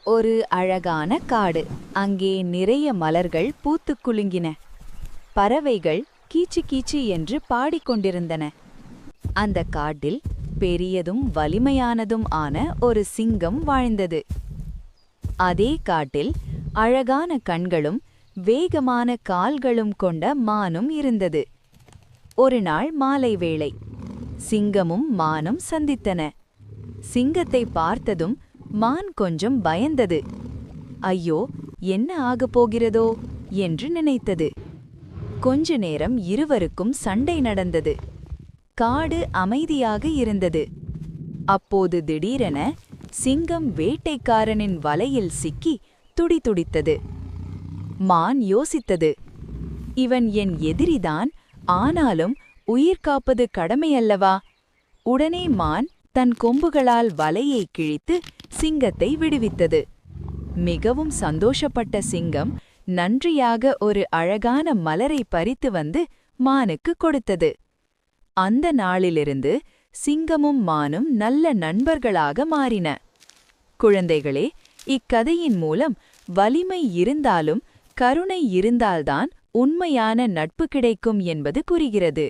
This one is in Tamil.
ஒரு அழகான காடு. அங்கே நிறைய மலர்கள் பூத்துக் குலுங்கின. பறவைகள் கீச்சு கீச்சு என்று பாடிக்கொண்டிருந்தன. அந்த காட்டில் பெரியதும் வலிமையானதும் ஆன ஒரு சிங்கம் வாழ்ந்தது. அதே காட்டில் அழகான கண்களும் வேகமான கால்களும் கொண்ட மானும் இருந்தது. ஒரு நாள் மாலை வேளை சிங்கமும் மானும் சந்தித்தன. சிங்கத்தை பார்த்ததும் மான் கொஞ்சம் பயந்தது. ஐயோ, என்ன ஆகப் போகிறதோ என்று நினைத்தது. கொஞ்ச நேரம் இருவருக்கும் சண்டை நடந்தது. காடு அமைதியாக இருந்தது. அப்போது திடீரென சிங்கம் வேட்டைக்காரனின் வலையில் சிக்கி துடிதுடித்தது. மான் யோசித்தது, இவன் என் எதிரிதான், ஆனாலும் உயிர் காப்பது கடமையல்லவா? உடனே மான் தன் கொம்புகளால் வலையை கிழித்து சிங்கத்தை விடுவித்தது. மிகவும் சந்தோஷப்பட்ட சிங்கம் நன்றியாக ஒரு அழகான மலரை பறித்து வந்து மானுக்கு கொடுத்தது. அந்த நாளிலிருந்து சிங்கமும் மானும் நல்ல நண்பர்களாக மாறின. குழந்தைகளே, இக்கதையின் மூலம் வலிமை இருந்தாலும் கருணை இருந்தால்தான் உண்மையான நட்பு கிடைக்கும் என்பது கூறுகிறது.